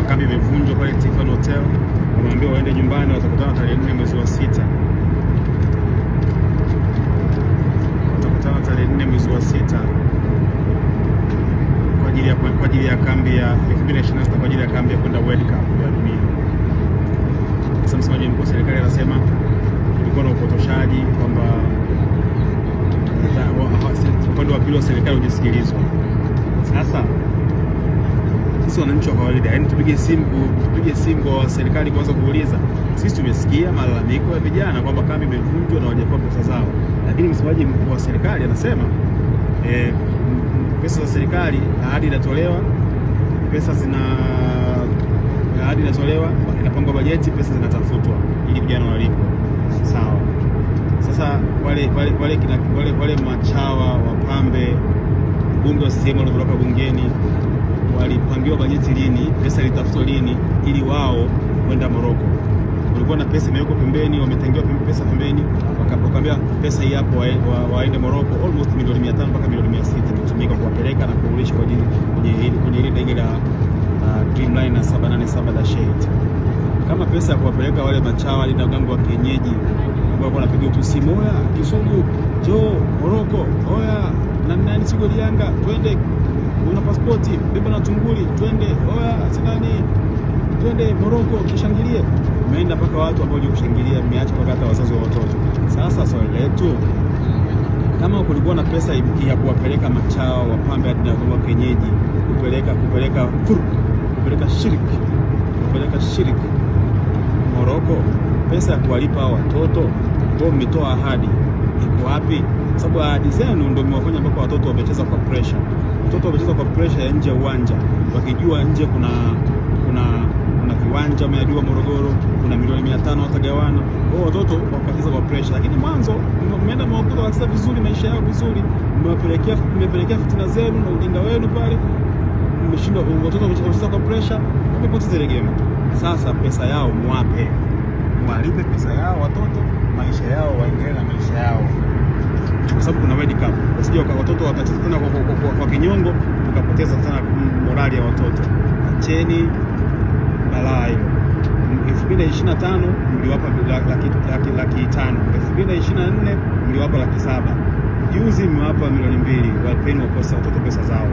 kambi imevunjwa pale Tiffany Hotel, wameambiwa waende nyumbani, watakutana tarehe 4 mwezi wa 6. Watakutana tarehe 4 mwezi wa 6 kwa ajili ya kambi ya 2026, kwa ajili ya kambi ya kwenda World Cup ya dunia. Sasa msemaji mkuu wa serikali anasema kulikuwa na upotoshaji kwamba upande wa pili wa serikali hujasikilizwa. Sasa sisi wananchi wa kawaida, yani tupige simu kwa serikali kuanza kuuliza. Sisi tumesikia malalamiko ya vijana kwamba kambi imevunjwa na hawajapewa pesa zao, lakini msemaji mkuu wa serikali anasema pesa za serikali, ahadi inatolewa, inapangwa bajeti, pesa zinatafutwa ili vijana walipwe. Sawa. Sasa wale machawa wapambe, bunge wa CCM waliotoka bungeni walipangiwa bajeti lini, pesa litafutwa lini ili wao kwenda Morocco. Kulikuwa na pesa imewekwa pembeni, wametengewa pesa pembeni, wakaambia pesa hii hapo waende Morocco, almost milioni 500 mpaka milioni 600 kutumika kuwapeleka na kurudisha kwenye ile ndege la Dreamliner 787-8. Kama pesa ya kuwapeleka wale machawa na gango wa kienyeji ambao wanapiga tu simu, oya Kisugu, njoo Morocco, oya nani Sigoli Yanga, twende, una pasipoti, beba na tunguli, twende, oya sinani, twende Morocco tushangilie. Umeenda mpaka watu ambao kushangilia, mmeacha mpaka hata wazazi wa watoto. Sasa swali letu, kama kulikuwa na pesa ya kuwapeleka machawa wapambe hadi na gango wa kienyeji, kupeleka shiriki Morocco, pesa ya kuwalipa watoto ambao mmetoa ahadi iko wapi? Sababu ahadi zenu ndio mmewafanya mpaka watoto wamecheza kwa pressure. Watoto wamecheza kwa pressure ya nje ya uwanja, wakijua nje kuna viwanja wameadiwa Morogoro, kuna milioni 500 watagawana. Wao watoto wakacheza kwa pressure, lakini mwanzo mmeenda mwakuta wakacheza vizuri, maisha yao vizuri, mmepelekea fitina zenu na ujinga wenu pale, mmeshindwa. Watoto wamecheza kwa pressure, wamepoteza ile game. Sasa pesa yao mwalipe pesa yao watoto, maisha yao waendelee na maisha yao, kwa sababu kuna World Cup. Wasije watoto watacheza tena kwa kinyongo, tukapoteza sana morali ya watoto. Acheni balaa hilo. 2025 mliwapa laki 5, 2024 mliwapa laki 7, juzi mmewapa milioni 2. Wapeni watoto pesa zao.